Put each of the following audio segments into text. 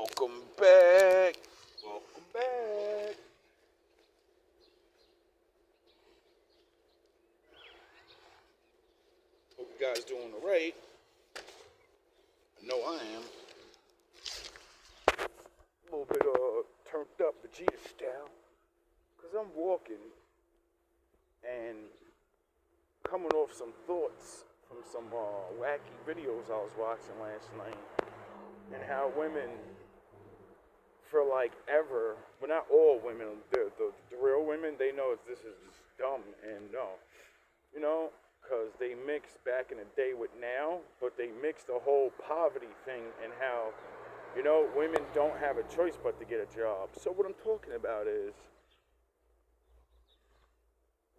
Welcome back. Welcome back. Hope you guys doing alright. I know I am. A little bit turned up Vegeta style. Cause I'm walking and coming off some thoughts from some wacky videos I was watching last night. And how women for like ever, well not all women, the real women, they know this is just dumb and no. You know, because they mixed back in the day with now, but they mixed the whole poverty thing and how, you know, women don't have a choice but to get a job. So what I'm talking about is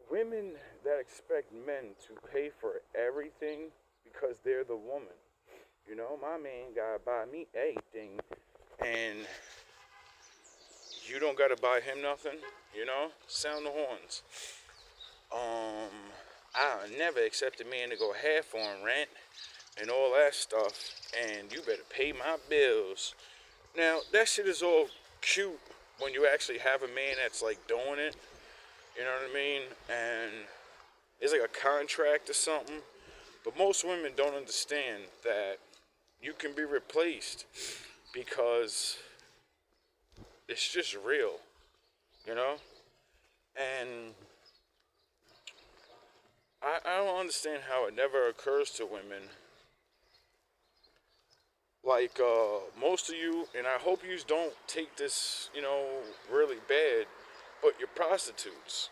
women that expect men to pay for everything because they're the woman. You know, my man gotta buy me everything and you don't gotta buy him nothing, you know? Sound the horns. I never accept a man to go half on rent and all that stuff, and you better pay my bills. Now, that shit is all cute when you actually have a man that's like doing it, you know what I mean? And it's like a contract or something. But most women don't understand that you can be replaced because it's just real, you know? And I don't understand how it never occurs to women. Like, most of you, and I hope you don't take this, you know, really bad, but you're prostitutes.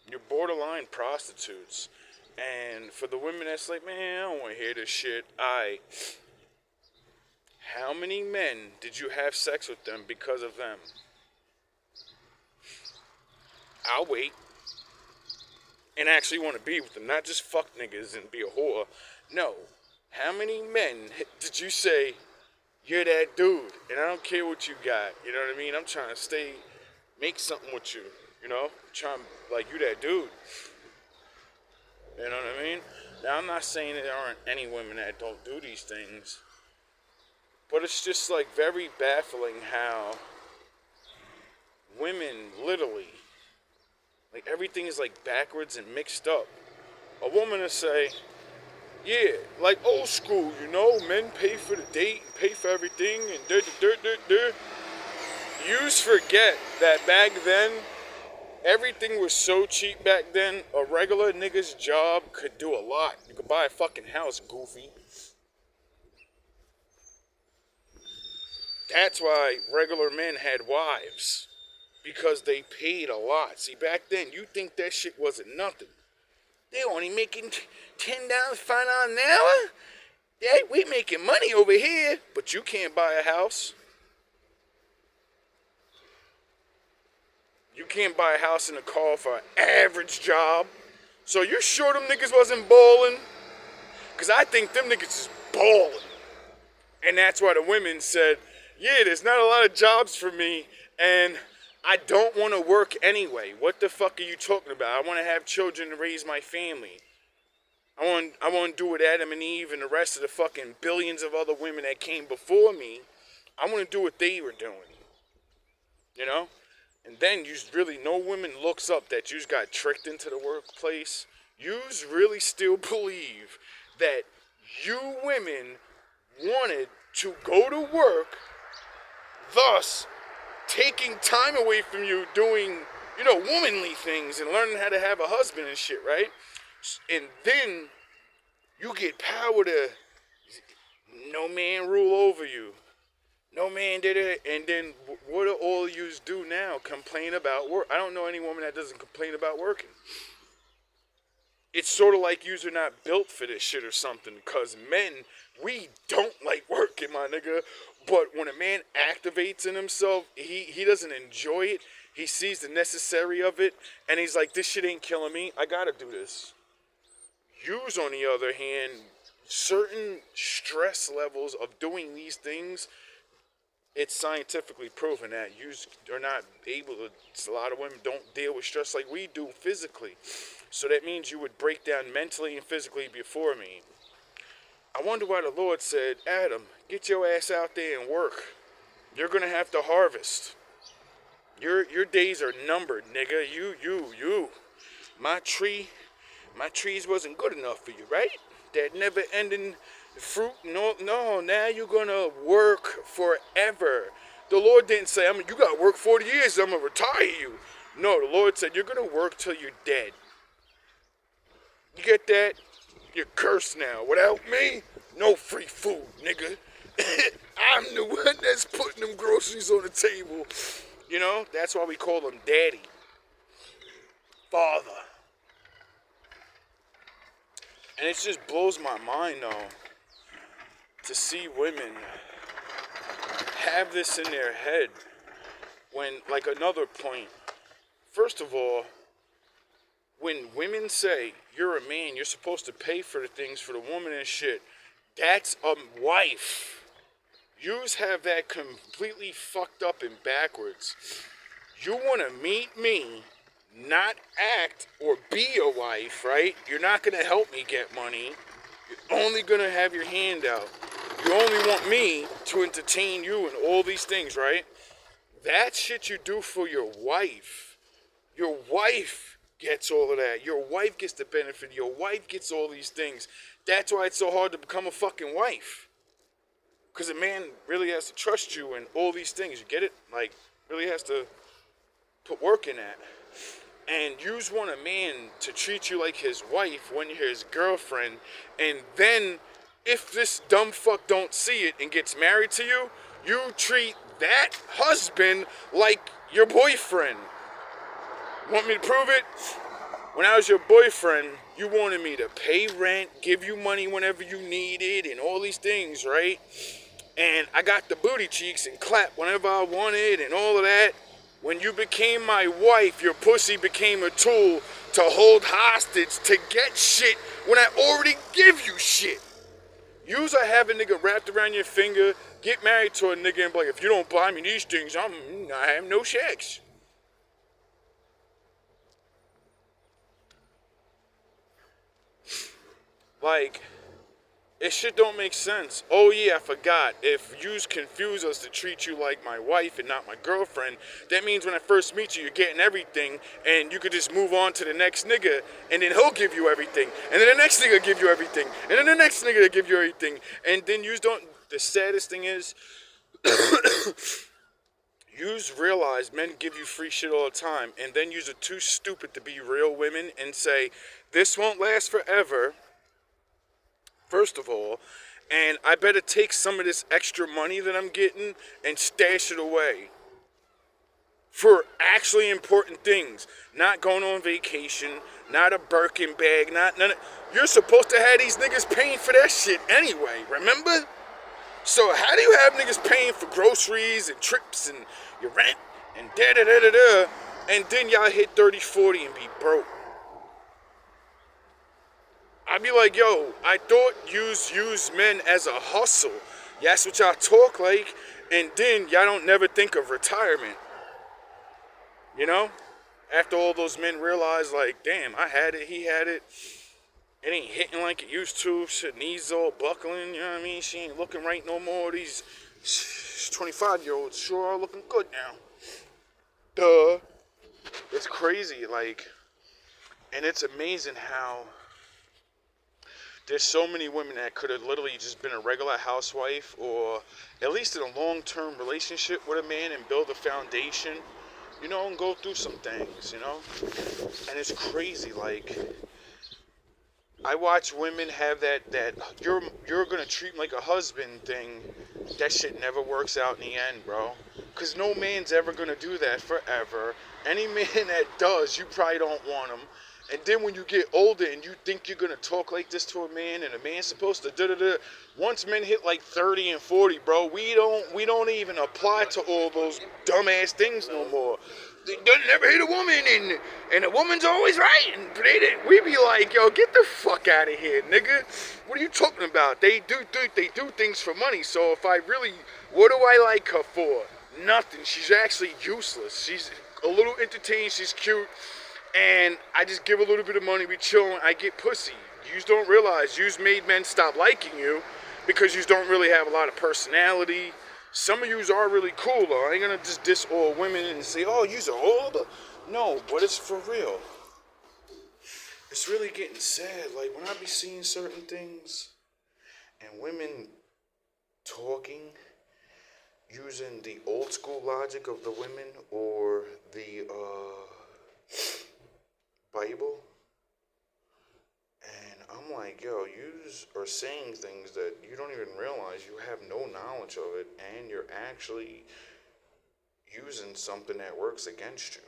You're borderline prostitutes. And for the women that's like, man, I don't want to hear this shit. How many men did you have sex with them because of them? I'll wait. And actually want to be with them, not just fuck niggas and be a whore. No. How many men did you say, you're that dude, and I don't care what you got, you know what I mean? I'm trying to make something with you, you know? Like, you that dude. You know what I mean? Now, I'm not saying that there aren't any women that don't do these things, but it's just, like, very baffling how women literally, like, everything is, like, backwards and mixed up. A woman will say, yeah, like old school, you know, men pay for the date and pay for everything and Yous forget that back then, everything was so cheap back then, a regular nigga's job could do a lot. You could buy a fucking house, goofy. That's why regular men had wives. Because they paid a lot. See, back then, you think that shit wasn't nothing. They only making $10, $5 an hour? Yeah, we making money over here. But you can't buy a house. You can't buy a house and a car for an average job. So you're sure them niggas wasn't balling? Because I think them niggas is balling. And that's why the women said, yeah, there's not a lot of jobs for me. And I don't want to work anyway. What the fuck are you talking about? I want to have children to raise my family. I want to do what Adam and Eve and the rest of the fucking billions of other women that came before me. I want to do what they were doing. You know? And then no woman looks up that you got tricked into the workplace. You really still believe that you women wanted to go to work, thus taking time away from you doing, you know, womanly things and learning how to have a husband and shit, right? And then you get power to no man rule over you. No man did it. And then what do all yous do now? Complain about work. I don't know any woman that doesn't complain about working. It's sort of like yous are not built for this shit or something. Because men, we don't like working, my nigga. But when a man activates in himself, he doesn't enjoy it. He sees the necessary of it. And he's like, this shit ain't killing me. I gotta do this. Yous, on the other hand, certain stress levels of doing these things, it's scientifically proven that you are not able to, a lot of women don't deal with stress like we do physically. So that means you would break down mentally and physically before me. I wonder why the Lord said, Adam, get your ass out there and work. You're gonna have to harvest. Your days are numbered, nigga. You. My trees wasn't good enough for you, right? That never ending fruit. No, now you're gonna work forever. The Lord didn't say, you gotta work 40 years, I'm gonna retire you. No, the Lord said, you're gonna work till you're dead. You get that? You're cursed now. Without me, no free food, nigga. I'm the one that's putting them groceries on the table. You know, that's why we call him Daddy. Father. And it just blows my mind, though, to see women have this in their head when, like, another point. First of all, when women say, you're a man, you're supposed to pay for the things for the woman and shit, that's a wife. Yous have that completely fucked up and backwards. You want to meet me, not act or be a wife, right? You're not going to help me get money. You're only going to have your hand out. You only want me to entertain you and all these things, right? That shit you do for your wife. Your wife gets all of that. Your wife gets the benefit. Your wife gets all these things. That's why it's so hard to become a fucking wife. Because a man really has to trust you and all these things. You get it? Like, really has to put work in that. And you just want a man to treat you like his wife when you're his girlfriend. And then, if this dumb fuck don't see it and gets married to you, you treat that husband like your boyfriend. Want me to prove it? When I was your boyfriend, you wanted me to pay rent, give you money whenever you needed, and all these things, right? And I got the booty cheeks and clap whenever I wanted and all of that. When you became my wife, your pussy became a tool to hold hostage to get shit when I already give you shit. You's a have a nigga wrapped around your finger, get married to a nigga and be like, if you don't buy me these things, I have no sex. Like, it shit don't make sense. Oh yeah, I forgot. If yous confuse us to treat you like my wife and not my girlfriend, that means when I first meet you, you're getting everything, and you could just move on to the next nigga, and then he'll give you everything, and then the next nigga give you everything, and then the next nigga will give you everything, and then yous don't. The saddest thing is, yous realize men give you free shit all the time, and then yous are too stupid to be real women and say, this won't last forever. First of all, and I better take some of this extra money that I'm getting and stash it away for actually important things. Not going on vacation, not a Birkin bag, none of, you're supposed to have these niggas paying for that shit anyway, remember? So how do you have niggas paying for groceries and trips and your rent and da-da-da-da-da, and then y'all hit 30, 40 and be broke? I'd be like, yo, I thought use men as a hustle. That's what y'all talk like, and then y'all don't never think of retirement. You know? After all those men realize, like, damn, I had it, he had it. It ain't hitting like it used to. Shit, knees all buckling, you know what I mean? She ain't looking right no more. These 25-year-olds sure are looking good now. Duh. It's crazy, like, and it's amazing how there's so many women that could have literally just been a regular housewife or at least in a long-term relationship with a man and build a foundation, you know, and go through some things, you know? And it's crazy, like, I watch women have that you're gonna treat me like a husband thing. That shit never works out in the end, bro. Because no man's ever gonna do that forever. Any man that does, you probably don't want him. And then when you get older and you think you're gonna talk like this to a man, and a man's supposed to da-da-da. Once men hit like 30 and 40, bro, we don't even apply to all those dumbass things no more. They never hit a woman, and a woman's always right. And we be like, yo, get the fuck out of here, nigga. What are you talking about? They do things for money. So if I really, what do I like her for? Nothing. She's actually useless. She's a little entertaining. She's cute. And I just give a little bit of money, we chill, and I get pussy. You don't realize you've made men stop liking you because you don't really have a lot of personality. Some of yous are really cool though. I ain't gonna just diss all women and say, oh, yous are old. No, but it's for real. It's really getting sad. Like when I be seeing certain things and women talking using the old school logic of the women or the Bible. And I'm like, yo, you are saying things that you don't even realize. You have no knowledge of it, and you're actually using something that works against you.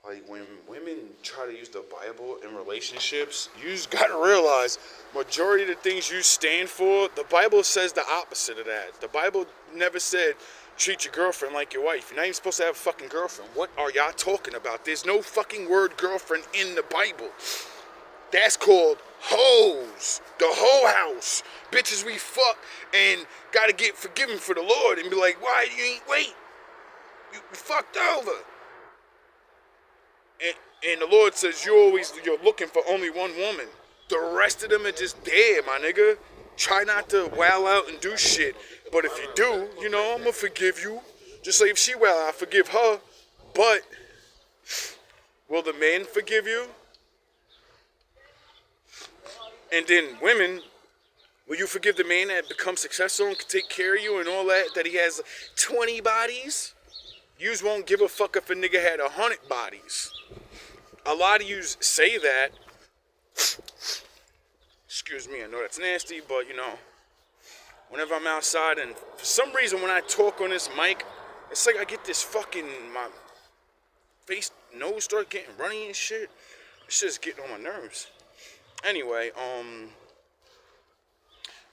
Like, when women try to use the Bible in relationships, you just gotta realize, majority of the things you stand for, the Bible says the opposite of that. The Bible never said, treat your girlfriend like your wife. You're not even supposed to have a fucking girlfriend. What are y'all talking about? There's no fucking word girlfriend in the Bible. That's called hoes. The hoe house. Bitches we fuck and gotta get forgiven for the Lord and be like, why you ain't wait? You fucked over. And the Lord says you're looking for only one woman. The rest of them are just there, my nigga. Try not to wow out and do shit. But if you do, you know, I'm gonna forgive you. Just like if she wow out, I forgive her. But will the man forgive you? And then women, will you forgive the man that becomes successful and can take care of you and all that he has 20 bodies? Yous won't give a fuck if a nigga had 100 bodies. A lot of yous say that. Excuse me, I know that's nasty, but you know, whenever I'm outside and for some reason when I talk on this mic, it's like I get this fucking, my face, nose start getting runny and shit. It's just getting on my nerves. Anyway,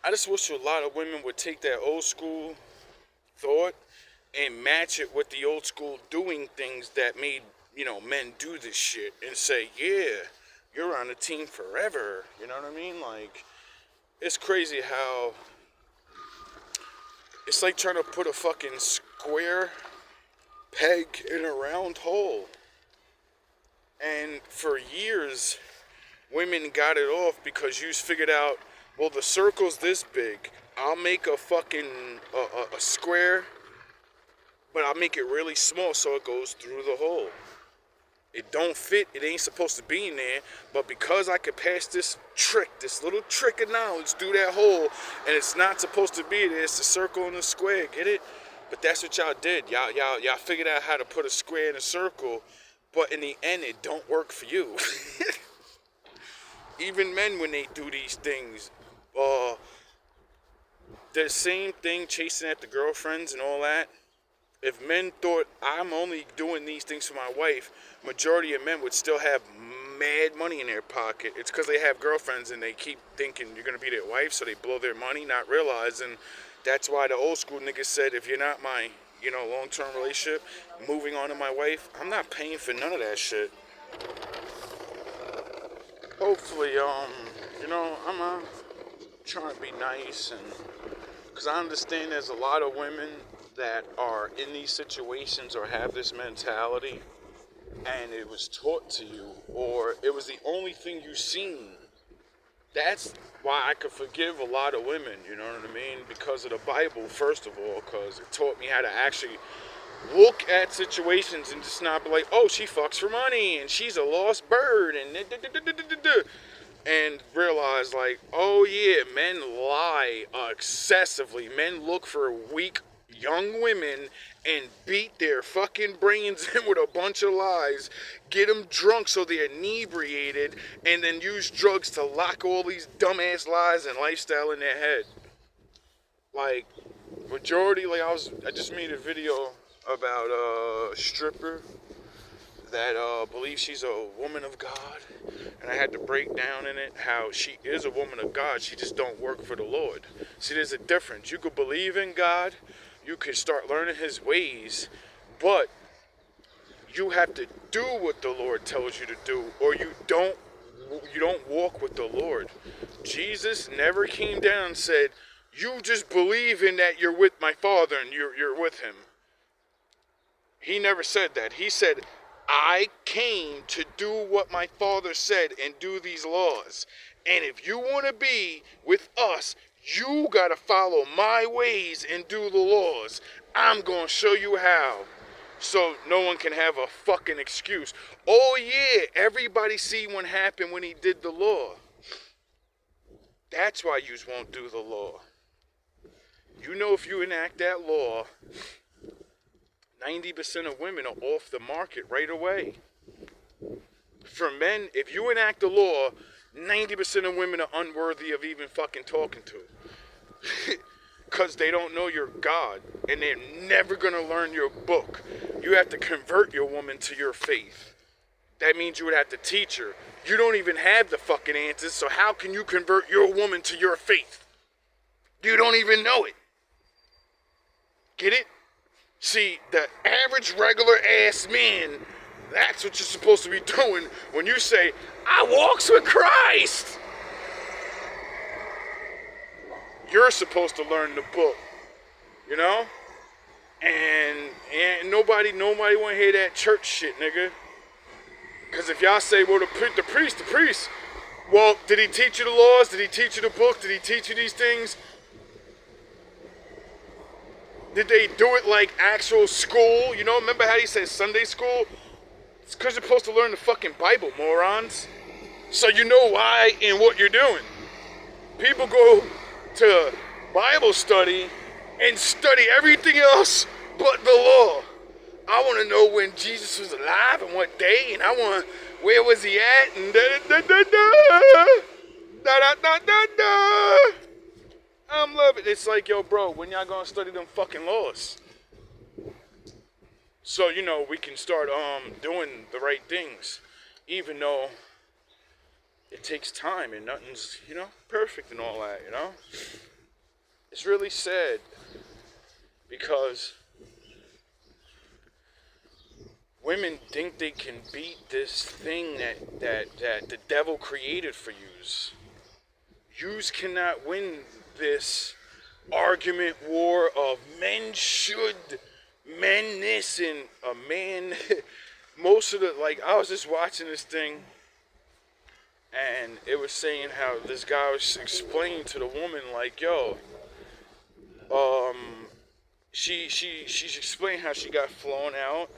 I just wish a lot of women would take that old school thought and match it with the old school doing things that made, you know, men do this shit and say, yeah, you're on the team forever. You know what I mean? Like, it's crazy how it's like trying to put a fucking square peg in a round hole. And for years, women got it off because you figured out, well, the circle's this big. I'll make a fucking a square, but I'll make it really small so it goes through the hole. It don't fit. It ain't supposed to be in there. But because I could pass this trick, this little trick of knowledge through that hole, and it's not supposed to be there. It's the circle and the square. Get it? But that's what y'all did. Y'all figured out how to put a square in a circle. But in the end, it don't work for you. Even men, when they do these things, the same thing, chasing after girlfriends and all that. If men thought I'm only doing these things for my wife, majority of men would still have mad money in their pocket. It's because they have girlfriends and they keep thinking you're going to be their wife, so they blow their money, not realizing that's why the old school niggas said, if you're not my, you know, long-term relationship, moving on to my wife, I'm not paying for none of that shit. Hopefully, you know, I'm trying to be nice, and because I understand there's a lot of women that are in these situations or have this mentality, and it was taught to you, or it was the only thing you seen. That's why I could forgive a lot of women, you know what I mean? Because of the Bible, first of all, because it taught me how to actually look at situations and just not be like, oh, she fucks for money, and she's a lost bird, and realize, like, oh yeah, men lie excessively. Men look for weak young women and beat their fucking brains in with a bunch of lies, get them drunk so they're inebriated, and then use drugs to lock all these dumbass lies and lifestyle in their head. Like, majority, like, I just made a video about a stripper that believes she's a woman of God, and I had to break down in it how she is a woman of God, she just don't work for the Lord. See, there's a difference. You could believe in God, you could start learning his ways, but you have to do what the Lord tells you to do, or you don't walk with the Lord. Jesus never came down and said, you just believe in that you're with my Father and you're with him. He never said that. He said, I came to do what my father said and do these laws. And if you want to be with us, you got to follow my ways and do the laws. I'm going to show you how. So no one can have a fucking excuse. Oh yeah, everybody see what happened when he did the law. That's why you won't do the law. You know, if you enact that law, 90% of women are off the market right away. For men, if you enact the law, 90% of women are unworthy of even fucking talking to. Because they don't know your God, and they're never going to learn your book. You have to convert your woman to your faith. That means you would have to teach her. You don't even have the fucking answers, so how can you convert your woman to your faith? You don't even know it. Get it? See, the average regular ass man, that's what you're supposed to be doing when you say, I walks with Christ. You're supposed to learn the book, you know? And nobody want to hear that church shit, nigga. Because if y'all say, well, the priest, well, did he teach you the laws? Did he teach you the book? Did he teach you these things? Did they do it like actual school? You know, remember how he said Sunday school? It's because you're supposed to learn the fucking Bible, morons. So you know why and what you're doing. People go to Bible study and study everything else but the law. I want to know when Jesus was alive and what day, and I want where was he at, and I'm loving it. It's like, yo, bro, when y'all gonna study them fucking laws? So, you know, we can start doing the right things, even though it takes time and nothing's, you know, perfect and all that, you know? It's really sad because women think they can beat this thing that the devil created for yous. Yous cannot win this argument war of men should, men this, and a man. Most of the, like, I was just watching this thing, and it was saying how this guy was explaining to the woman, like, yo, she's explaining how she got flown out,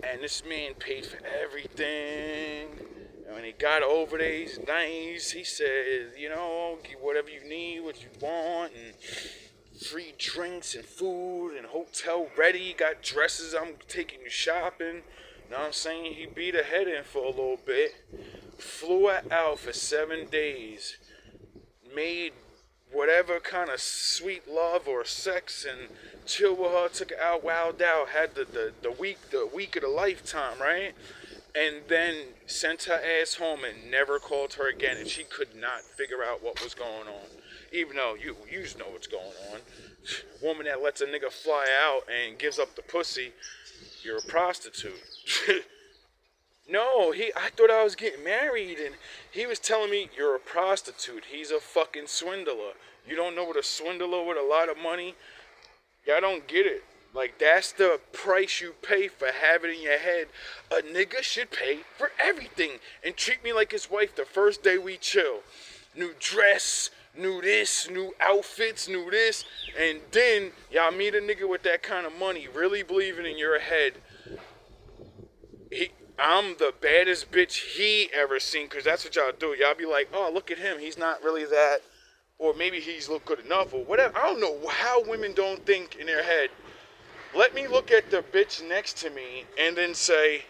and this man paid for everything. And when he got over there, he's nice. He said, you know, get whatever you need, what you want, and free drinks and food and hotel ready. Got dresses. I'm taking you shopping. You know what I'm saying? He beat her head in for a little bit. Flew her out for 7 days. Made whatever kind of sweet love or sex and chill with her. Took her out, wowed out. Had the week of the lifetime, right? And then sent her ass home and never called her again. And she could not figure out what was going on. Even though you know what's going on. A woman that lets a nigga fly out and gives up the pussy, you're a prostitute. No, I thought I was getting married, and he was telling me, you're a prostitute. He's a fucking swindler. You don't know what a swindler with a lot of money? Y'all don't get it. Like, that's the price you pay for having in your head. A nigga should pay for everything and treat me like his wife the first day we chill. New dress, new this, new outfits, new this. And then y'all meet a nigga with that kind of money, really believing in your head, I'm the baddest bitch he ever seen, because that's what y'all do. Y'all be like, oh, look at him. He's not really that. Or maybe he's look good enough or whatever. I don't know how women don't think in their head, let me look at the bitch next to me and then say,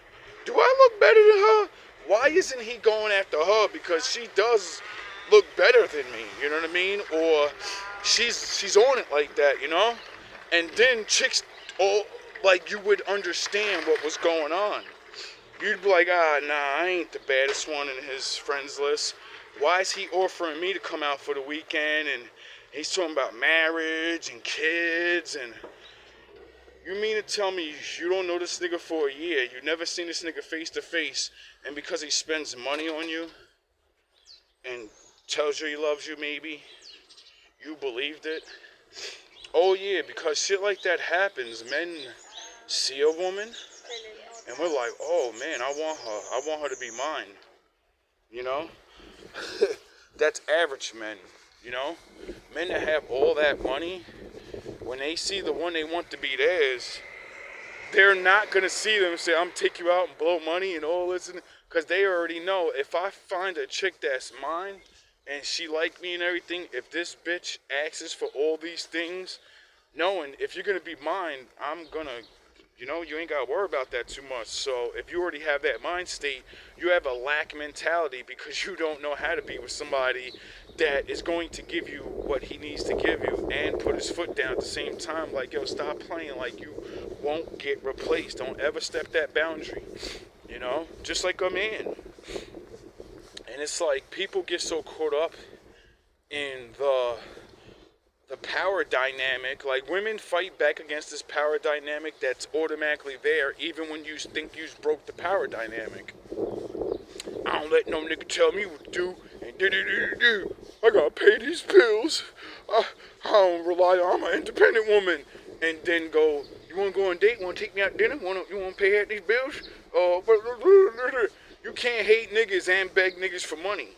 do I look better than her? Why isn't he going after her? Because she does look better than me. You know what I mean? Or she's on it like that, you know? And then chicks, all like, you would understand what was going on. You'd be like, nah, I ain't the baddest one in his friends list. Why is he offering me to come out for the weekend? And he's talking about marriage and kids. And you mean to tell me you don't know this nigga for a year? You've never seen this nigga face to face. And because he spends money on you and tells you he loves you maybe, you believed it? Oh yeah, because shit like that happens. Men see a woman And we're like, oh man, I want her to be mine, you know? That's average men, you know? Men that have all that money, when they see the one they want to be theirs, they're not going to see them and say, I'm take you out and blow money and all this, because they already know, if I find a chick that's mine and she like me and everything, if this bitch asks for all these things, knowing if you're going to be mine, I'm going to, you ain't got to worry about that too much. So if you already have that mind state, you have a lack mentality because you don't know how to be with somebody that is going to give you what he needs to give you and put his foot down at the same time. Like, yo, stop playing like you won't get replaced. Don't ever step that boundary, just like a man. And it's like people get so caught up in the power dynamic. Like, women fight back against this power dynamic that's automatically there, even when you think you broke the power dynamic. I don't let no nigga tell me what to do, and do. I gotta pay these bills. I don't rely on my independent woman. And then go, you wanna go on a date? Wanna take me out to dinner? You wanna pay out these bills? You can't hate niggas and beg niggas for money.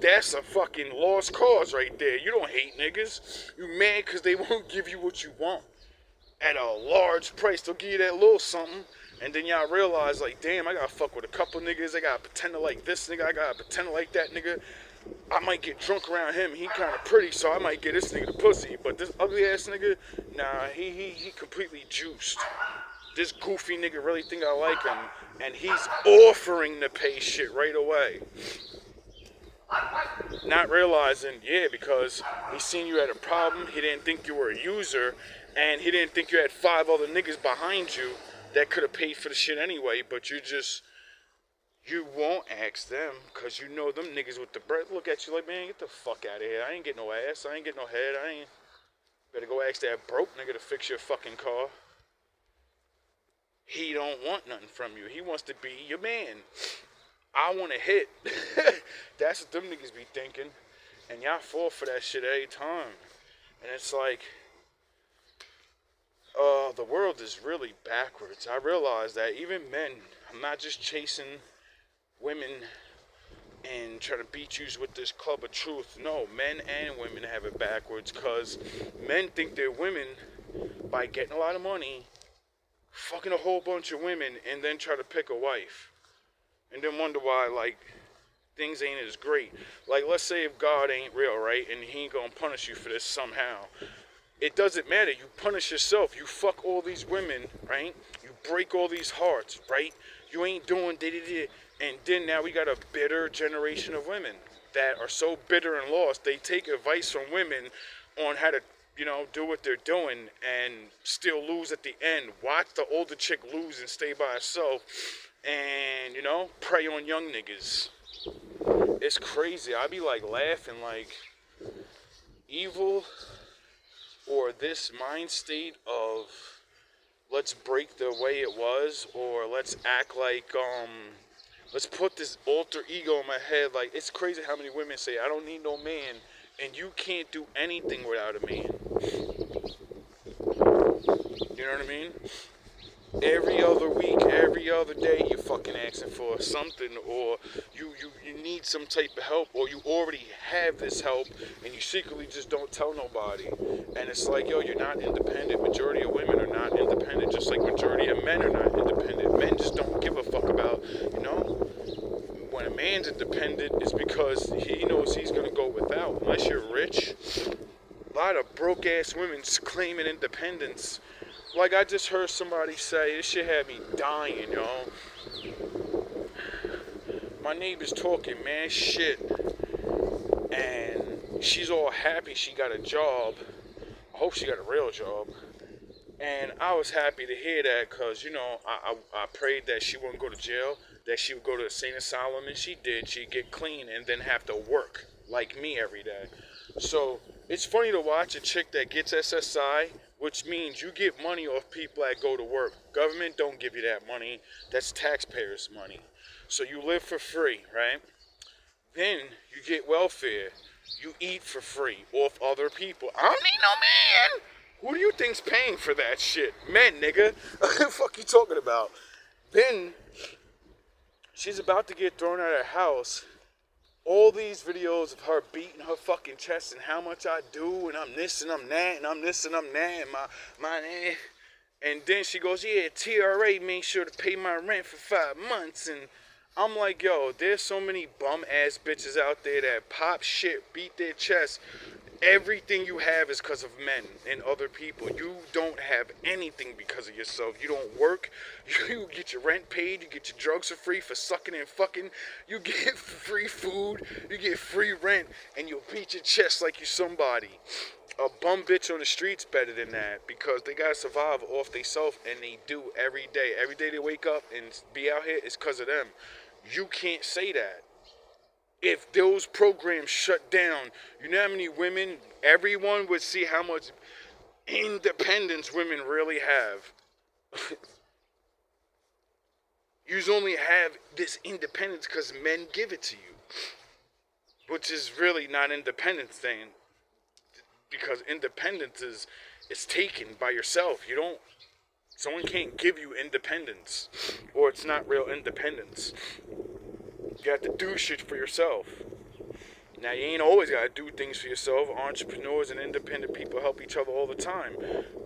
That's a fucking lost cause right there. You don't hate niggas. You mad because they won't give you what you want at a large price. They'll give you that little something, and then y'all realize, like, damn, I gotta fuck with a couple niggas. I gotta pretend to like this nigga. I gotta pretend to like that nigga. I might get drunk around him. He kind of pretty, so I might get this nigga the pussy. But this ugly ass nigga, nah, he completely juiced. This goofy nigga really think I like him, and he's offering to pay shit right away. Not realizing, because he seen you had a problem, he didn't think you were a user, and he didn't think you had 5 other niggas behind you that could have paid for the shit anyway, but you won't ask them, because you know them niggas with the bread look at you like, man, get the fuck out of here. I ain't get no ass, I ain't get no head, better go ask that broke nigga to fix your fucking car. He don't want nothing from you, he wants to be your man. I want to hit. That's what them niggas be thinking. And y'all fall for that shit every time. And it's like, the world is really backwards. I realize that even men, I'm not just chasing women and trying to beat you with this club of truth. No, men and women have it backwards, because men think they're women by getting a lot of money, fucking a whole bunch of women, and then try to pick a wife. And then wonder why, like, things ain't as great. Like, let's say if God ain't real, right? And he ain't gonna punish you for this somehow. It doesn't matter. You punish yourself. You fuck all these women, right? You break all these hearts, right? You ain't doing da-da-da. And then now we got a bitter generation of women that are so bitter and lost. They take advice from women on how to, do what they're doing and still lose at the end. Watch the older chick lose and stay by herself. And, prey on young niggas. It's crazy. I be like laughing, like, evil, or this mind state of let's break the way it was, or let's act like, let's put this alter ego in my head. Like, it's crazy how many women say, I don't need no man, and you can't do anything without a man. You know what I mean? Every other week, every other day, you're fucking asking for something, or you need some type of help, or you already have this help, and you secretly just don't tell nobody. And it's like, yo, you're not independent. Majority of women are not independent, just like majority of men are not independent. Men just don't give a fuck about, when a man's independent, it's because he knows he's gonna go without. Unless you're rich, a lot of broke-ass women claiming independence. Like, I just heard somebody say, this shit had me dying, My neighbor's talking mad shit, and she's all happy she got a job. I hope she got a real job. And I was happy to hear that, because, I prayed that she wouldn't go to jail, that she would go to a sane asylum, and she did. She'd get clean and then have to work like me every day. So it's funny to watch a chick that gets SSI, which means you get money off people that go to work. Government don't give you that money. That's taxpayers' money. So you live for free, right? Then you get welfare. You eat for free off other people. I don't need no man. Who do you think's paying for that shit? Men, nigga. What the fuck you talking about? Then she's about to get thrown out of her house. All these videos of her beating her fucking chest and how much I do, and I'm this and I'm that, and I'm this and I'm that, and my. And then she goes, yeah, TRA made sure to pay my rent for 5 months. And I'm like, yo, there's so many bum ass bitches out there that pop shit, beat their chest. Everything you have is because of men and other people. You don't have anything because of yourself. You don't work. You get your rent paid. You get your drugs for free for sucking and fucking. You get free food. You get free rent. And you'll beat your chest like you're somebody. A bum bitch on the street's better than that because they gotta survive off they self, and they do every day. Every day they wake up and be out here is because of them. You can't say that. If those programs shut down, you know how many women, everyone would see how much independence women really have. You only have this independence because men give it to you, which is really not independence thing, because independence is taken by yourself. Someone can't give you independence, or it's not real independence. You have to do shit for yourself. Now, you ain't always got to do things for yourself. Entrepreneurs and independent people help each other all the time.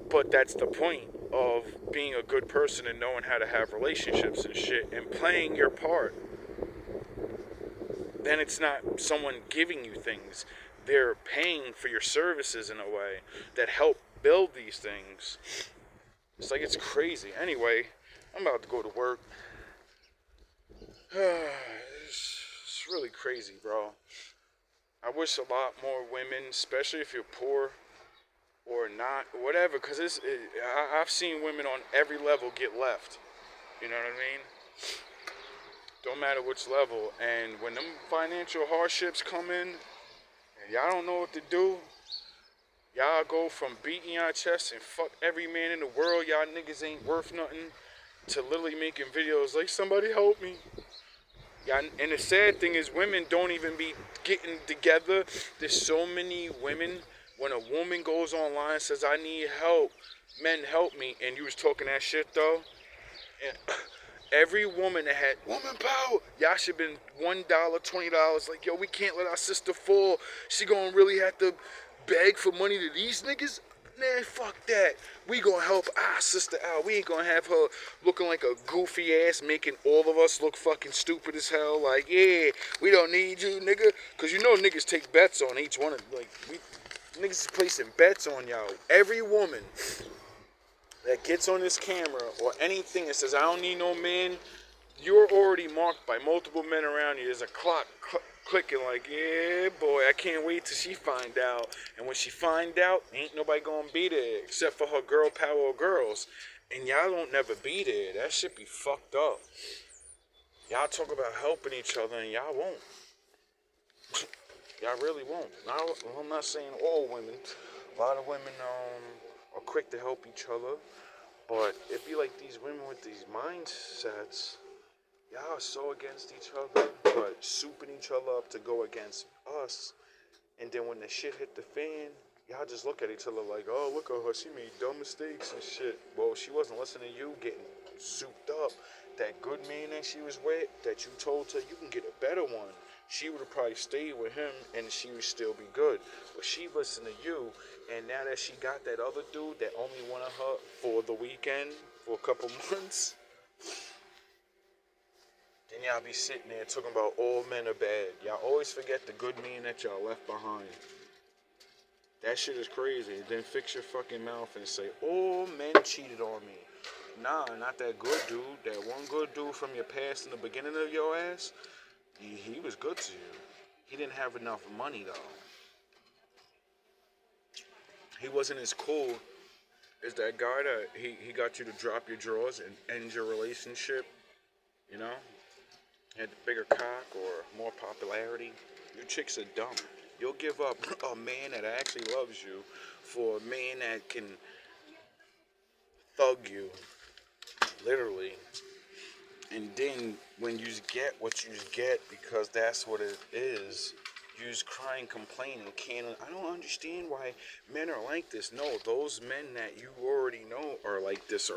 But that's the point of being a good person and knowing how to have relationships and shit and playing your part. Then it's not someone giving you things. They're paying for your services in a way that help build these things. It's like, it's crazy. Anyway, I'm about to go to work. It's really crazy, bro. I wish a lot more women, especially if you're poor or not, whatever, because I've seen women on every level get left. You know what I mean? Don't matter which level. And when them financial hardships come in, and y'all don't know what to do, y'all go from beating y'all chest and fuck every man in the world, y'all niggas ain't worth nothing, to literally making videos like, somebody help me. Yeah, and the sad thing is women don't even be getting together. There's so many women, when a woman goes online and says, I need help, men help me, and you was talking that shit though, and every woman that had woman power, y'all should have been $1, $20, like, yo, we can't let our sister fall. She gonna really have to beg for money to these niggas? Man, fuck that. We gonna help our sister out. We ain't gonna have her looking like a goofy ass, making all of us look fucking stupid as hell. Like, yeah, we don't need you, nigga. Cause you know niggas take bets on each one of, like, niggas is placing bets on y'all. Every woman that gets on this camera or anything that says, I don't need no man, you're already marked by multiple men around you. There's a clock clicking like, yeah, boy, I can't wait till she find out. And when she find out, ain't nobody gonna be there except for her girl power or girls. And y'all don't never be there. That shit be fucked up. Y'all talk about helping each other and y'all won't. Y'all really won't. Now, I'm not saying all women. A lot of women are quick to help each other. But it be like these women with these mindsets. Y'all are so against each other, but souping each other up to go against us. And then when the shit hit the fan, y'all just look at each other like, oh, look at her, she made dumb mistakes and shit. Well, she wasn't listening to you getting souped up. That good man that she was with, that you told her you can get a better one, she would have probably stayed with him and she would still be good. But she listened to you, and now that she got that other dude that only wanted her for the weekend, for a couple months, then y'all be sitting there talking about all men are bad. Y'all always forget the good men that y'all left behind. That shit is crazy. Then fix your fucking mouth and say, all men cheated on me. Nah, not that good dude. That one good dude from your past in the beginning of your ass, he was good to you. He didn't have enough money, though. He wasn't as cool as that guy that he got you to drop your drawers and end your relationship, you know? Had a bigger cock or more popularity. You chicks are dumb. You'll give up a man that actually loves you for a man that can thug you, literally. And then when you get what you get, because that's what it is, you just cry and complain and can't. I don't understand why men are like this. No, those men that you already know are like this,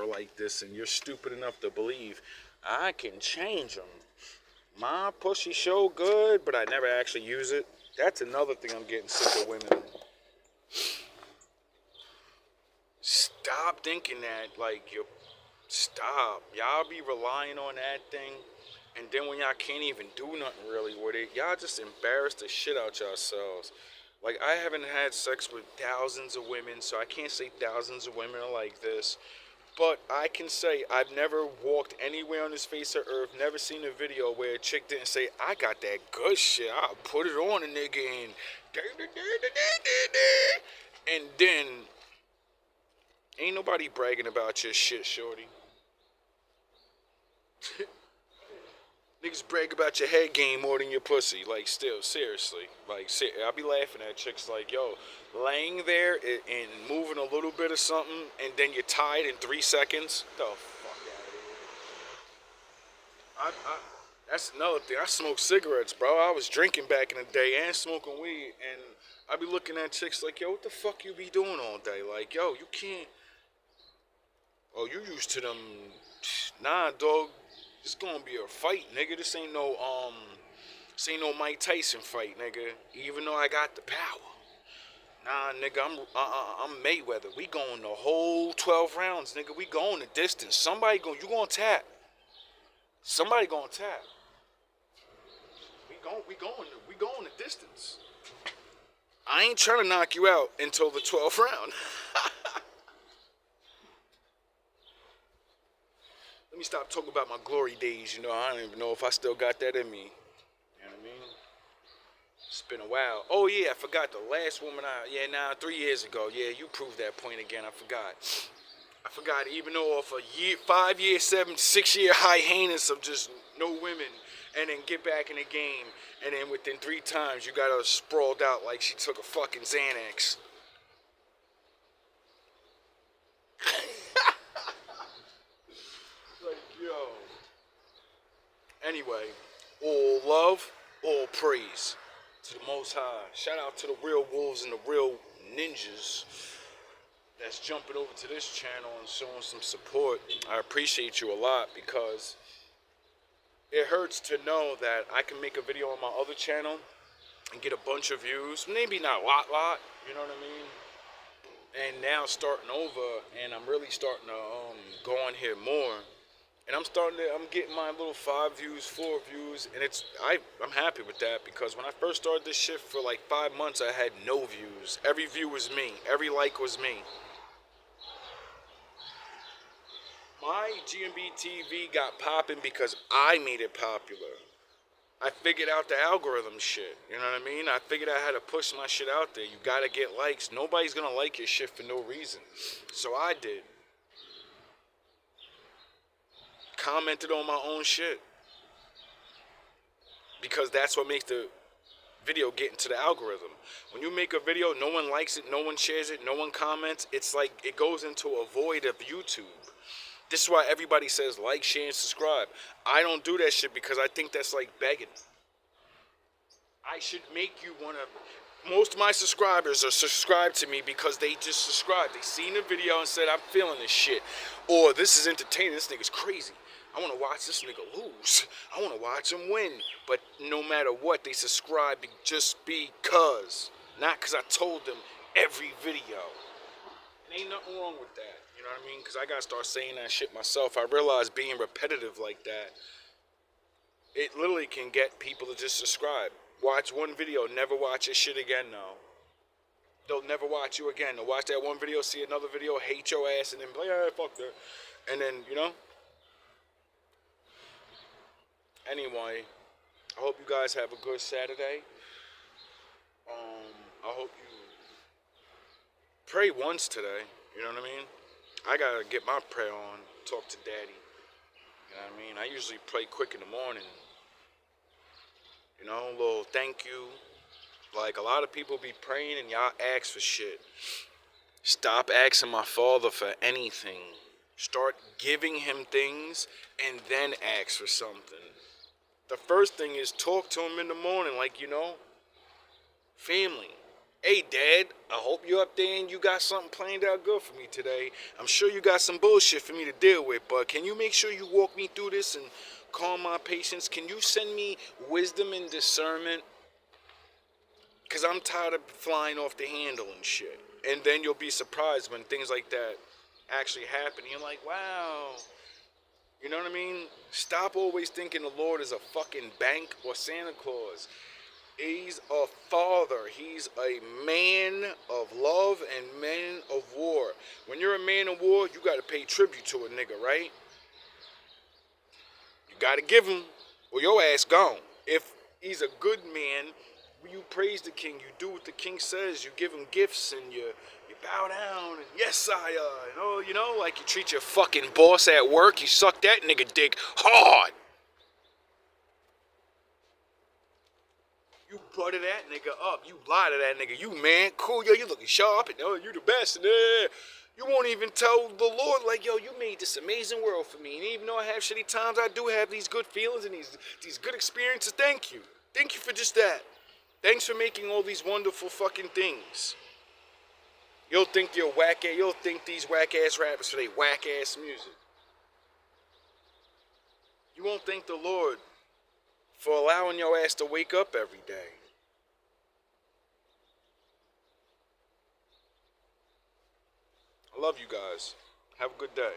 and you're stupid enough to believe. I can change them. My pussy show good, but I never actually use it. That's another thing I'm getting sick of women. Stop thinking that, like, you stop. Y'all be relying on that thing, and then when y'all can't even do nothing really with it, y'all just embarrass the shit out yourselves. Like, I haven't had sex with thousands of women, so I can't say thousands of women are like this. But I can say I've never walked anywhere on this face of earth, never seen a video where a chick didn't say, I got that good shit, I'll put it on a nigga and then ain't nobody bragging about your shit, shorty. Niggas brag about your head game more than your pussy. Like, still, seriously. Like, I be laughing at chicks like, yo, laying there and moving a little bit of something, and then you're tied in 3 seconds. The fuck out of here. That's another thing. I smoke cigarettes, bro. I was drinking back in the day and smoking weed, and I be looking at chicks like, yo, what the fuck you be doing all day? Like, yo, you can't. Oh, you used to them. Nah, dog. It's gonna be a fight, nigga. This ain't no Mike Tyson fight, nigga. Even though I got the power. Nah, nigga, I'm Mayweather. We going the whole 12 rounds, nigga. We going the distance. You gonna tap. Somebody gonna tap. We going the distance. I ain't trying to knock you out until the 12th round. Let me stop talking about my glory days, you know. I don't even know if I still got that in me. You know what I mean? It's been a while. Oh, yeah, I forgot the last woman 3 years ago. Yeah, you proved that point again. I forgot, even though off a 5 year, 6 year hiatus of just no women, and then get back in the game, and then within 3 times, you got her sprawled out like she took a fucking Xanax. Anyway, all love, all praise to the Most High. Shout out to the real wolves and the real ninjas that's jumping over to this channel and showing some support. I appreciate you a lot because it hurts to know that I can make a video on my other channel and get a bunch of views. Maybe not a lot, you know what I mean? And now starting over, and I'm really starting to go on here more. And I'm getting my little 5 views, 4 views, and I'm happy with that because when I first started this shit for like 5 months, I had no views. Every view was me. Every like was me. My GMB TV got popping because I made it popular. I figured out the algorithm shit, you know what I mean? I figured out how to push my shit out there. You gotta get likes. Nobody's gonna like your shit for no reason. So I did. Commented on my own shit because that's what makes the video get into the algorithm. When you make a video, no one likes it, no one shares it, no one comments. It's like it goes into a void of YouTube. This is why everybody says like, share, and subscribe. I don't do that shit because I think that's like begging. I should make you most of my subscribers are subscribed to me because they just subscribed. They seen the video and said, I'm feeling this shit. Or this is entertaining, this nigga's crazy. I want to watch this nigga lose. I want to watch him win. But no matter what, they subscribe just because. Not because I told them every video. And ain't nothing wrong with that. You know what I mean? Because I got to start saying that shit myself. I realize being repetitive like that, it literally can get people to just subscribe. Watch one video, never watch your shit again now. They'll never watch you again. They'll watch that one video, see another video, hate your ass, and then be like, yeah, fuck that. And then, you know? Anyway, I hope you guys have a good Saturday. I hope you pray once today. You know what I mean? I gotta get my prayer on, talk to Daddy. You know what I mean? I usually pray quick in the morning. You know, a little thank you. Like, a lot of people be praying and y'all ask for shit. Stop asking my father for anything. Start giving him things and then ask for something. The first thing is talk to him in the morning like, you know, family. Hey, Dad, I hope you're up there and you got something planned out good for me today. I'm sure you got some bullshit for me to deal with, but can you make sure you walk me through this and calm my patience? Can you send me wisdom and discernment? Because I'm tired of flying off the handle and shit. And then you'll be surprised when things like that actually happen. You're like, wow. You know what I mean? Stop always thinking the Lord is a fucking bank or Santa Claus. He's a father. He's a man of love and man of war. When you're a man of war, you gotta pay tribute to a nigga, right? You gotta give him, or your ass gone. If he's a good man, you praise the king. You do what the king says. You give him gifts and you bow down and yes, sire. Like you treat your fucking boss at work. You suck that nigga dick hard. You butter that nigga up. You lie to that nigga. You man, cool, yo, you looking sharp, and oh, you the best, and you won't even tell the Lord, like, yo, you made this amazing world for me. And even though I have shitty times, I do have these good feelings and these good experiences. Thank you. Thank you for just that. Thanks for making all these wonderful fucking things. You'll think you're whack ass. You'll think these whack ass rappers for their whack ass music. You won't thank the Lord for allowing your ass to wake up every day. I love you guys. Have a good day.